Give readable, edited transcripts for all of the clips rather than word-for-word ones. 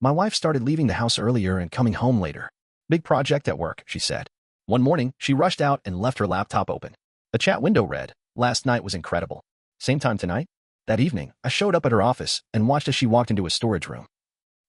My wife started leaving the house earlier and coming home later. Big project at work, she said. One morning, she rushed out and left her laptop open. The chat window read, "Last night was incredible. Same time tonight?" That evening, I showed up at her office and watched as she walked into a storage room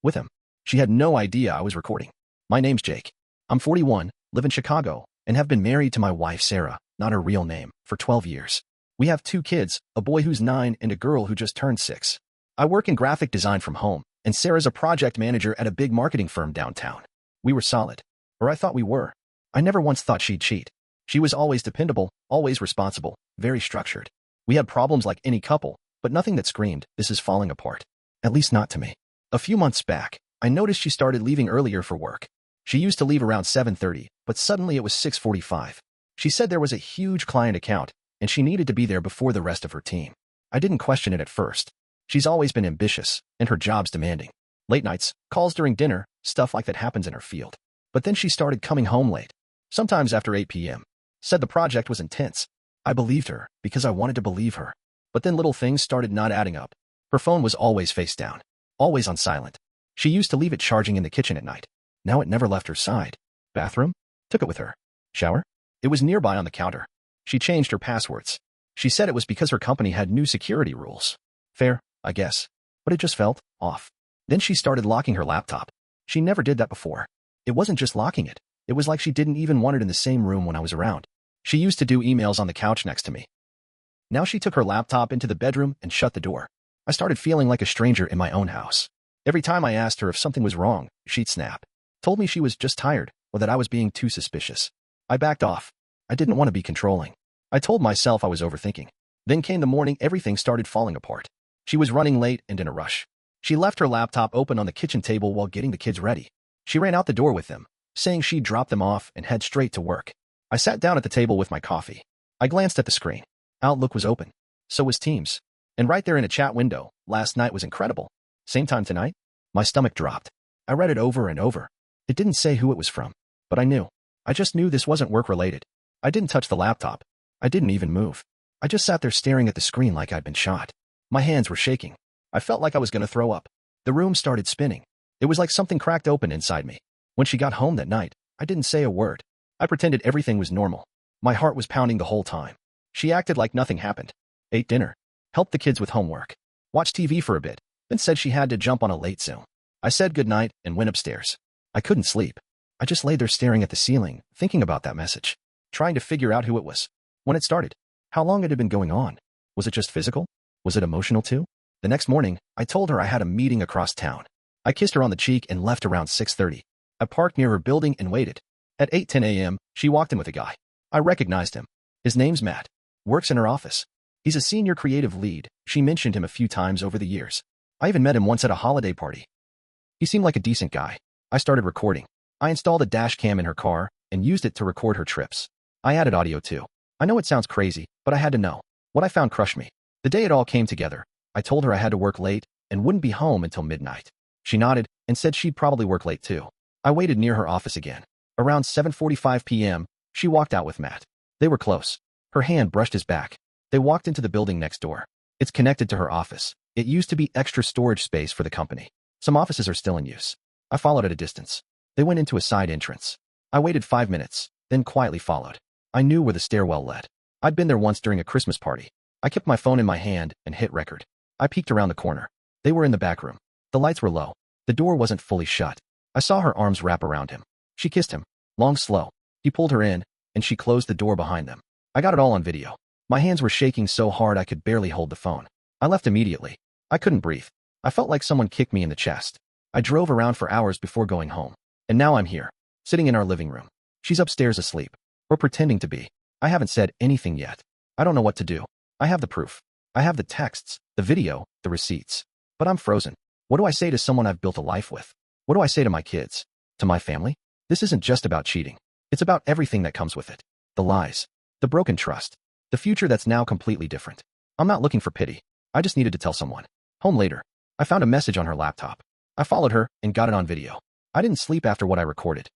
with him. She had no idea I was recording. My name's Jake. I'm 41, live in Chicago, and have been married to my wife Sarah, not her real name, for 12 years. We have 2 kids, a boy who's 9 and a girl who just turned 6. I work in graphic design from home, and Sarah's a project manager at a big marketing firm downtown. We were solid. Or I thought we were. I never once thought she'd cheat. She was always dependable, always responsible, very structured. We had problems like any couple, but nothing that screamed, "This is falling apart." At least not to me. A few months back, I noticed she started leaving earlier for work. She used to leave around 7:30, but suddenly it was 6:45. She said there was a huge client account, and she needed to be there before the rest of her team. I didn't question it at first. She's always been ambitious, and her job's demanding. Late nights, calls during dinner, stuff like that happens in her field. But then she started coming home late, sometimes after 8 p.m. Said the project was intense. I believed her, because I wanted to believe her. But then little things started not adding up. Her phone was always face down, always on silent. She used to leave it charging in the kitchen at night. Now it never left her side. Bathroom? Took it with her. Shower? It was nearby on the counter. She changed her passwords. She said it was because her company had new security rules. Fair, I guess. But it just felt off. Then she started locking her laptop. She never did that before. It wasn't just locking it. It was like she didn't even want it in the same room when I was around. She used to do emails on the couch next to me. Now she took her laptop into the bedroom and shut the door. I started feeling like a stranger in my own house. Every time I asked her if something was wrong, she'd snap. Told me she was just tired or that I was being too suspicious. I backed off. I didn't want to be controlling. I told myself I was overthinking. Then came the morning everything started falling apart. She was running late and in a rush. She left her laptop open on the kitchen table while getting the kids ready. She ran out the door with them, saying she'd drop them off and head straight to work. I sat down at the table with my coffee. I glanced at the screen. Outlook was open. So was Teams. And right there in a chat window, "Last night was incredible. Same time tonight?" My stomach dropped. I read it over and over. It didn't say who it was from, but I knew. I just knew this wasn't work-related. I didn't touch the laptop. I didn't even move. I just sat there staring at the screen like I'd been shot. My hands were shaking. I felt like I was going to throw up. The room started spinning. It was like something cracked open inside me. When she got home that night, I didn't say a word. I pretended everything was normal. My heart was pounding the whole time. She acted like nothing happened. Ate dinner. Helped the kids with homework. Watched TV for a bit. Then said she had to jump on a late Zoom. I said goodnight and went upstairs. I couldn't sleep. I just lay there staring at the ceiling, thinking about that message. Trying to figure out who it was. When it started. How long it had been going on. Was it just physical? Was it emotional too? The next morning, I told her I had a meeting across town. I kissed her on the cheek and left around 6:30. I parked near her building and waited. At 8:10 a.m., she walked in with a guy. I recognized him. His name's Matt. Works in her office. He's a senior creative lead. She mentioned him a few times over the years. I even met him once at a holiday party. He seemed like a decent guy. I started recording. I installed a dash cam in her car and used it to record her trips. I added audio too. I know it sounds crazy, but I had to know. What I found crushed me. The day it all came together, I told her I had to work late and wouldn't be home until midnight. She nodded and said she'd probably work late too. I waited near her office again. Around 7:45 p.m., she walked out with Matt. They were close. Her hand brushed his back. They walked into the building next door. It's connected to her office. It used to be extra storage space for the company. Some offices are still in use. I followed at a distance. They went into a side entrance. I waited 5 minutes, then quietly followed. I knew where the stairwell led. I'd been there once during a Christmas party. I kept my phone in my hand and hit record. I peeked around the corner. They were in the back room. The lights were low. The door wasn't fully shut. I saw her arms wrap around him. She kissed him. Long, slow. He pulled her in, and she closed the door behind them. I got it all on video. My hands were shaking so hard I could barely hold the phone. I left immediately. I couldn't breathe. I felt like someone kicked me in the chest. I drove around for hours before going home. And now I'm here, sitting in our living room. She's upstairs asleep. Or pretending to be. I haven't said anything yet. I don't know what to do. I have the proof. I have the texts, the video, the receipts. But I'm frozen. What do I say to someone I've built a life with? What do I say to my kids? To my family? This isn't just about cheating. It's about everything that comes with it. The lies. The broken trust. The future that's now completely different. I'm not looking for pity. I just needed to tell someone. Home later. I found a message on her laptop. I followed her and got it on video. I didn't sleep after what I recorded.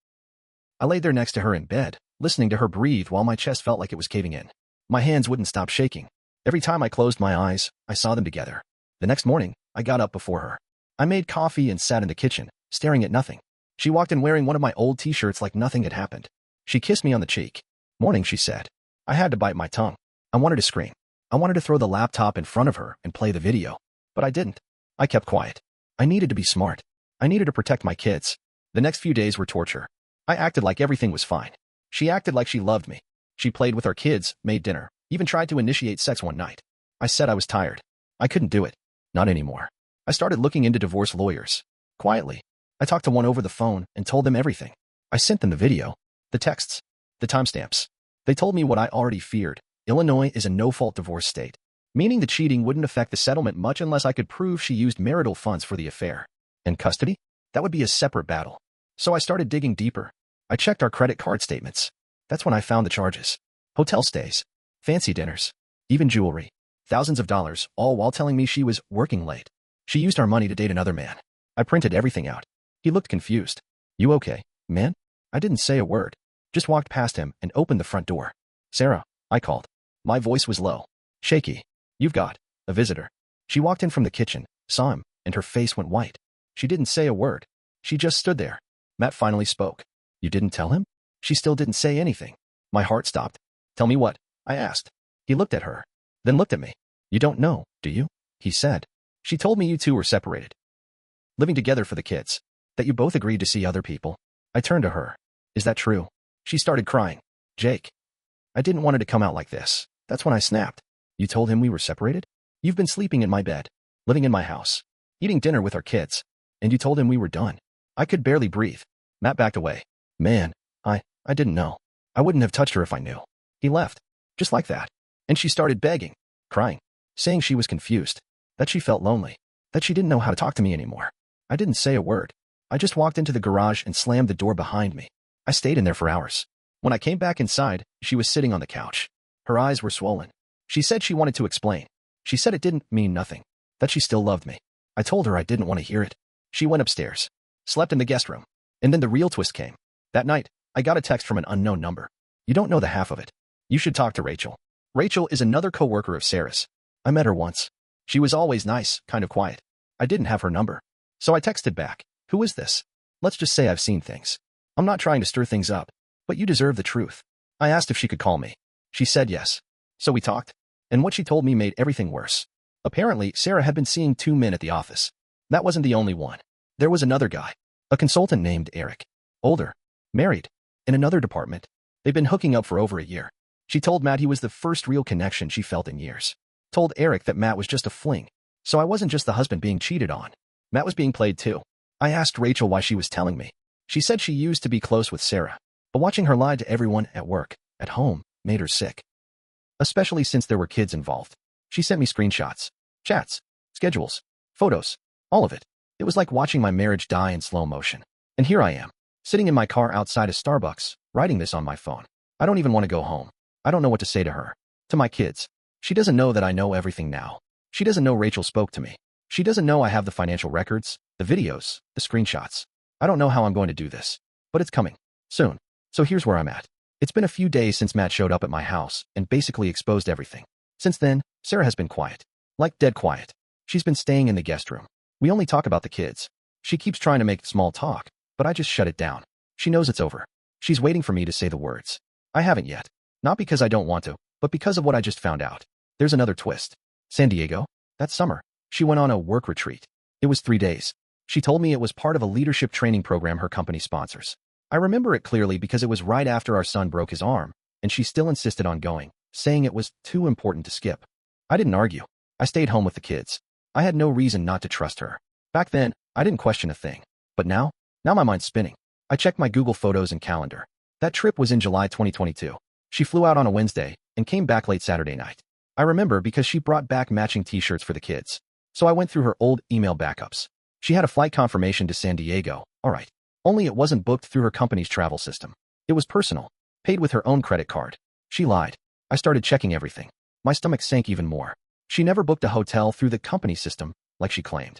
I laid there next to her in bed, listening to her breathe while my chest felt like it was caving in. My hands wouldn't stop shaking. Every time I closed my eyes, I saw them together. The next morning, I got up before her. I made coffee and sat in the kitchen, staring at nothing. She walked in wearing one of my old t-shirts like nothing had happened. She kissed me on the cheek. "Morning," she said. I had to bite my tongue. I wanted to scream. I wanted to throw the laptop in front of her and play the video. But I didn't. I kept quiet. I needed to be smart. I needed to protect my kids. The next few days were torture. I acted like everything was fine. She acted like she loved me. She played with our kids, made dinner, even tried to initiate sex one night. I said I was tired. I couldn't do it. Not anymore. I started looking into divorce lawyers. Quietly. I talked to one over the phone and told them everything. I sent them the video, the texts, the timestamps. They told me what I already feared. Illinois is a no-fault divorce state, meaning the cheating wouldn't affect the settlement much unless I could prove she used marital funds for the affair. And custody? That would be a separate battle. So I started digging deeper. I checked our credit card statements. That's when I found the charges. Hotel stays, fancy dinners, even jewelry. Thousands of dollars, all while telling me she was working late. She used our money to date another man. I printed everything out. He looked confused. "You okay, man?" I didn't say a word. Just walked past him and opened the front door. "Sarah," I called. My voice was low, shaky. "You've got a visitor." She walked in from the kitchen, saw him, and her face went white. She didn't say a word. She just stood there. Matt finally spoke. "You didn't tell him?" She still didn't say anything. My heart stopped. "Tell me what?" I asked. He looked at her, then looked at me. "You don't know, do you?" he said. "She told me you two were separated, living together for the kids, that you both agreed to see other people." I turned to her. "Is that true?" She started crying. "Jake, I didn't want it to come out like this." That's when I snapped. "You told him we were separated? You've been sleeping in my bed, living in my house, eating dinner with our kids, and you told him we were done." I could barely breathe. Matt backed away. "Man, I didn't know. I wouldn't have touched her if I knew." He left. Just like that. And she started begging, crying, saying she was confused, that she felt lonely, that she didn't know how to talk to me anymore. I didn't say a word. I just walked into the garage and slammed the door behind me. I stayed in there for hours. When I came back inside, she was sitting on the couch. Her eyes were swollen. She said she wanted to explain. She said it didn't mean nothing, that she still loved me. I told her I didn't want to hear it. She went upstairs, slept in the guest room. And then the real twist came. That night, I got a text from an unknown number. "You don't know the half of it. You should talk to Rachel." Rachel is another coworker of Sarah's. I met her once. She was always nice, kind of quiet. I didn't have her number. So I texted back, "Who is this? Let's just say I've seen things. I'm not trying to stir things up, but you deserve the truth." I asked if she could call me. She said yes. So we talked. And what she told me made everything worse. Apparently, Sarah had been seeing two men at the office. That wasn't the only one. There was another guy, a consultant named Eric. Older, married, in another department. They'd been hooking up for over a year. She told Matt he was the first real connection she felt in years. Told Eric that Matt was just a fling. So I wasn't just the husband being cheated on. Matt was being played too. I asked Rachel why she was telling me. She said she used to be close with Sarah, but watching her lie to everyone at work, at home, made her sick. Especially since there were kids involved. She sent me screenshots, chats, schedules, photos, all of it. It was like watching my marriage die in slow motion. And here I am, sitting in my car outside a Starbucks, writing this on my phone. I don't even want to go home. I don't know what to say to her. To my kids. She doesn't know that I know everything now. She doesn't know Rachel spoke to me. She doesn't know I have the financial records, the videos, the screenshots. I don't know how I'm going to do this. But it's coming. Soon. So here's where I'm at. It's been a few days since Matt showed up at my house and basically exposed everything. Since then, Sarah has been quiet. Like dead quiet. She's been staying in the guest room. We only talk about the kids. She keeps trying to make small talk, but I just shut it down. She knows it's over. She's waiting for me to say the words. I haven't yet. Not because I don't want to, but because of what I just found out. There's another twist. San Diego? That summer, she went on a work retreat. It was 3 days. She told me it was part of a leadership training program her company sponsors. I remember it clearly because it was right after our son broke his arm, and she still insisted on going, saying it was too important to skip. I didn't argue. I stayed home with the kids. I had no reason not to trust her. Back then, I didn't question a thing. But now my mind's spinning. I checked my Google Photos and calendar. That trip was in July 2022. She flew out on a Wednesday and came back late Saturday night. I remember because she brought back matching t-shirts for the kids. So I went through her old email backups. She had a flight confirmation to San Diego, all right. Only it wasn't booked through her company's travel system. It was personal, paid with her own credit card. She lied. I started checking everything. My stomach sank even more. She never booked a hotel through the company system, like she claimed.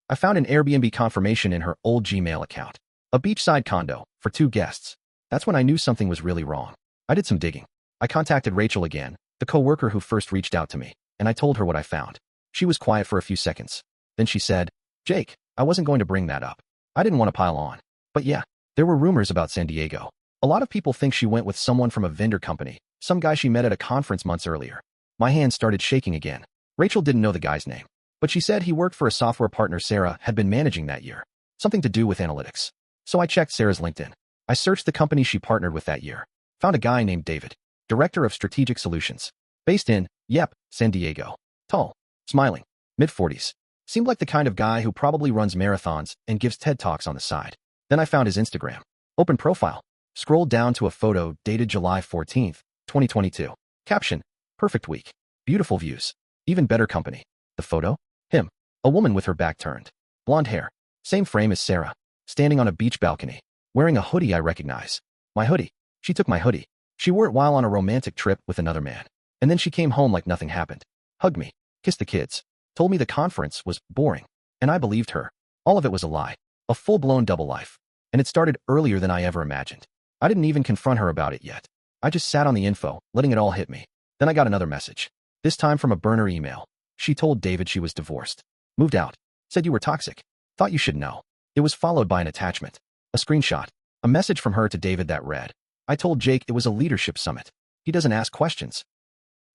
I found an Airbnb confirmation in her old Gmail account. A beachside condo, for 2 guests. That's when I knew something was really wrong. I did some digging. I contacted Rachel again, the coworker who first reached out to me, and I told her what I found. She was quiet for a few seconds. Then she said, "Jake, I wasn't going to bring that up. I didn't want to pile on. But yeah, there were rumors about San Diego. A lot of people think she went with someone from a vendor company, some guy she met at a conference months earlier. My hand started shaking again. Rachel didn't know the guy's name, but she said he worked for a software partner Sarah had been managing that year. Something to do with analytics. So I checked Sarah's LinkedIn. I searched the company she partnered with that year. Found a guy named David, Director of Strategic Solutions. Based in, San Diego. Tall. Smiling. Mid-40s. Seemed like the kind of guy who probably runs marathons and gives TED Talks on the side. Then I found his Instagram. Open profile. Scrolled down to a photo dated July 14th, 2022. Caption. Perfect week. Beautiful views. Even better company. The photo? Him. A woman with her back turned. Blonde hair. Same frame as Sarah. Standing on a beach balcony. Wearing a hoodie I recognize. My hoodie. She took my hoodie. She wore it while on a romantic trip with another man. And then she came home like nothing happened. Hugged me. Kissed the kids. Told me the conference was boring. And I believed her. All of it was a lie. A full-blown double life. And it started earlier than I ever imagined. I didn't even confront her about it yet. I just sat on the info, letting it all hit me. Then I got another message. This time from a burner email. She told David she was divorced. Moved out. Said you were toxic. Thought you should know. It was followed by an attachment. A screenshot. A message from her to David that read, I told Jake it was a leadership summit. He doesn't ask questions.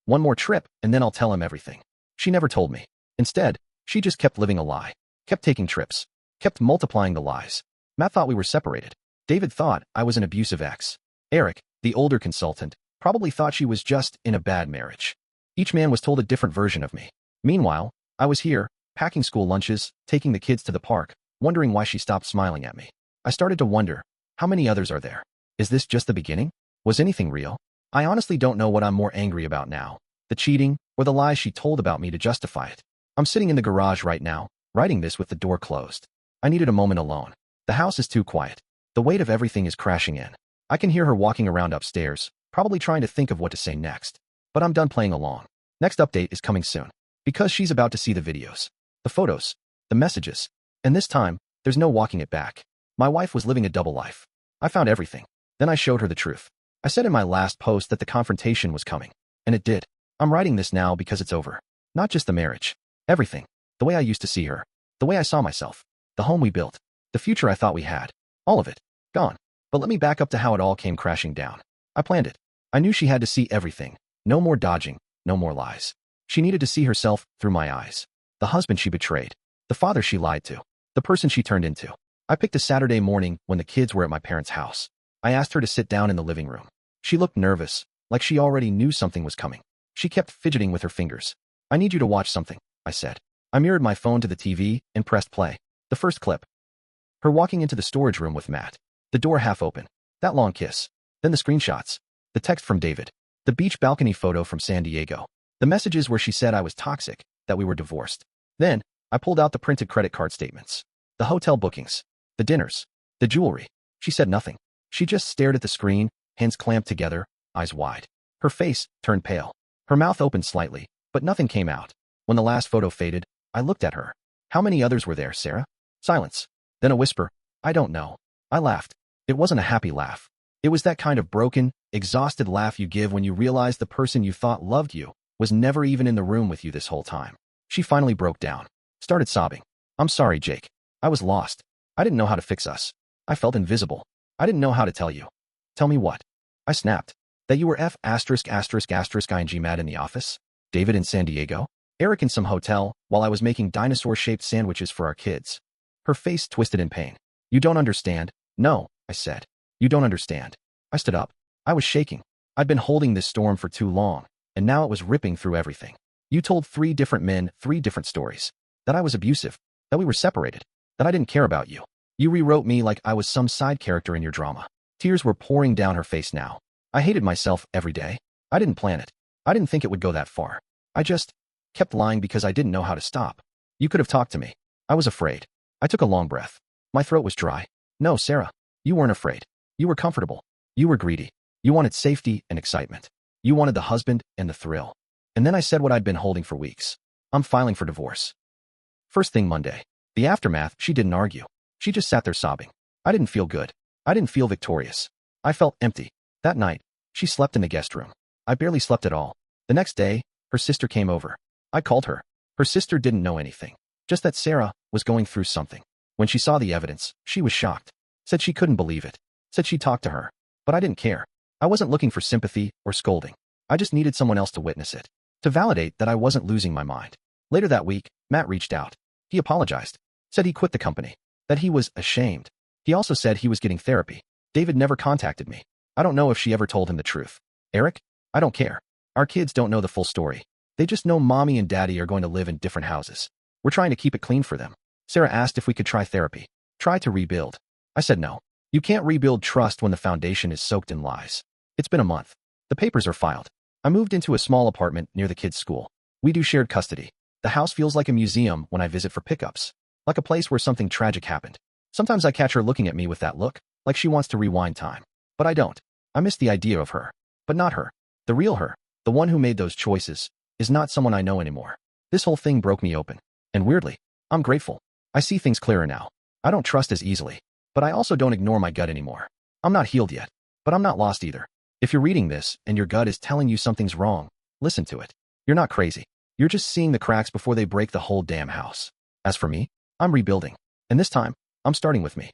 One more trip, and then I'll tell him everything. She never told me. Instead, she just kept living a lie. Kept taking trips. Kept multiplying the lies. Matt thought we were separated. David thought I was an abusive ex. Eric, the older consultant, probably thought she was just in a bad marriage. Each man was told a different version of me. Meanwhile, I was here, packing school lunches, taking the kids to the park, wondering why she stopped smiling at me. I started to wonder, how many others are there? Is this just the beginning? Was anything real? I honestly don't know what I'm more angry about now, the cheating or the lies she told about me to justify it. I'm sitting in the garage right now, writing this with the door closed. I needed a moment alone. The house is too quiet. The weight of everything is crashing in. I can hear her walking around upstairs, probably trying to think of what to say next. But I'm done playing along. Next update is coming soon. Because she's about to see the videos, the photos, the messages. And this time, there's no walking it back. My wife was living a double life. I found everything. Then I showed her the truth. I said in my last post that the confrontation was coming. And it did. I'm writing this now because it's over. Not just the marriage. Everything. The way I used to see her. The way I saw myself. The home we built. The future I thought we had. All of it. Gone. But let me back up to how it all came crashing down. I planned it. I knew she had to see everything. No more dodging. No more lies. She needed to see herself through my eyes. The husband she betrayed. The father she lied to. The person she turned into. I picked a Saturday morning when the kids were at my parents' house. I asked her to sit down in the living room. She looked nervous, like she already knew something was coming. She kept fidgeting with her fingers. I need you to watch something, I said. I mirrored my phone to the TV and pressed play. The first clip. Her walking into the storage room with Matt. The door half open. That long kiss. Then the screenshots. The text from David. The beach balcony photo from San Diego. The messages where she said I was toxic, that we were divorced. Then, I pulled out the printed credit card statements. The hotel bookings. The dinners. The jewelry. She said nothing. She just stared at the screen, hands clamped together, eyes wide. Her face turned pale. Her mouth opened slightly, but nothing came out. When the last photo faded, I looked at her. How many others were there, Sarah? Silence. Then a whisper. I don't know. I laughed. It wasn't a happy laugh. It was that kind of broken, exhausted laugh you give when you realize the person you thought loved you was never even in the room with you this whole time. She finally broke down. Started sobbing. I'm sorry, Jake. I was lost. I didn't know how to fix us. I felt invisible. I didn't know how to tell you. Tell me what? I snapped. That you were ing mad in the office? David in San Diego? Eric in some hotel, while I was making dinosaur-shaped sandwiches for our kids. Her face twisted in pain. You don't understand. No, I said. You don't understand. I stood up. I was shaking. I'd been holding this storm for too long, and now it was ripping through everything. You told 3 different men 3 different stories. That I was abusive. That we were separated. That I didn't care about you. You rewrote me like I was some side character in your drama. Tears were pouring down her face now. I hated myself every day. I didn't plan it. I didn't think it would go that far. I just kept lying because I didn't know how to stop. You could have talked to me. I was afraid. I took a long breath. My throat was dry. No, Sarah. You weren't afraid. You were comfortable. You were greedy. You wanted safety and excitement. You wanted the husband and the thrill. And then I said what I'd been holding for weeks. I'm filing for divorce. First thing Monday. The aftermath, she didn't argue. She just sat there sobbing. I didn't feel good. I didn't feel victorious. I felt empty. That night, she slept in the guest room. I barely slept at all. The next day, her sister came over. I called her. Her sister didn't know anything. Just that Sarah was going through something. When she saw the evidence, she was shocked. Said she couldn't believe it. Said she'd talk to her. But I didn't care. I wasn't looking for sympathy or scolding. I just needed someone else to witness it, to validate that I wasn't losing my mind. Later that week, Matt reached out. He apologized. Said he quit the company. That he was ashamed. He also said he was getting therapy. David never contacted me. I don't know if she ever told him the truth. Eric? I don't care. Our kids don't know the full story. They just know mommy and daddy are going to live in different houses. We're trying to keep it clean for them. Sarah asked if we could try therapy. Try to rebuild. I said no. You can't rebuild trust when the foundation is soaked in lies. It's been a month. The papers are filed. I moved into a small apartment near the kids' school. We do shared custody. The house feels like a museum when I visit for pickups. Like a place where something tragic happened. Sometimes I catch her looking at me with that look, like she wants to rewind time. But I don't. I miss the idea of her. But not her. The real her, the one who made those choices, is not someone I know anymore. This whole thing broke me open. And weirdly, I'm grateful. I see things clearer now. I don't trust as easily. But I also don't ignore my gut anymore. I'm not healed yet. But I'm not lost either. If you're reading this and your gut is telling you something's wrong, listen to it. You're not crazy. You're just seeing the cracks before they break the whole damn house. As for me, I'm rebuilding. And this time, I'm starting with me.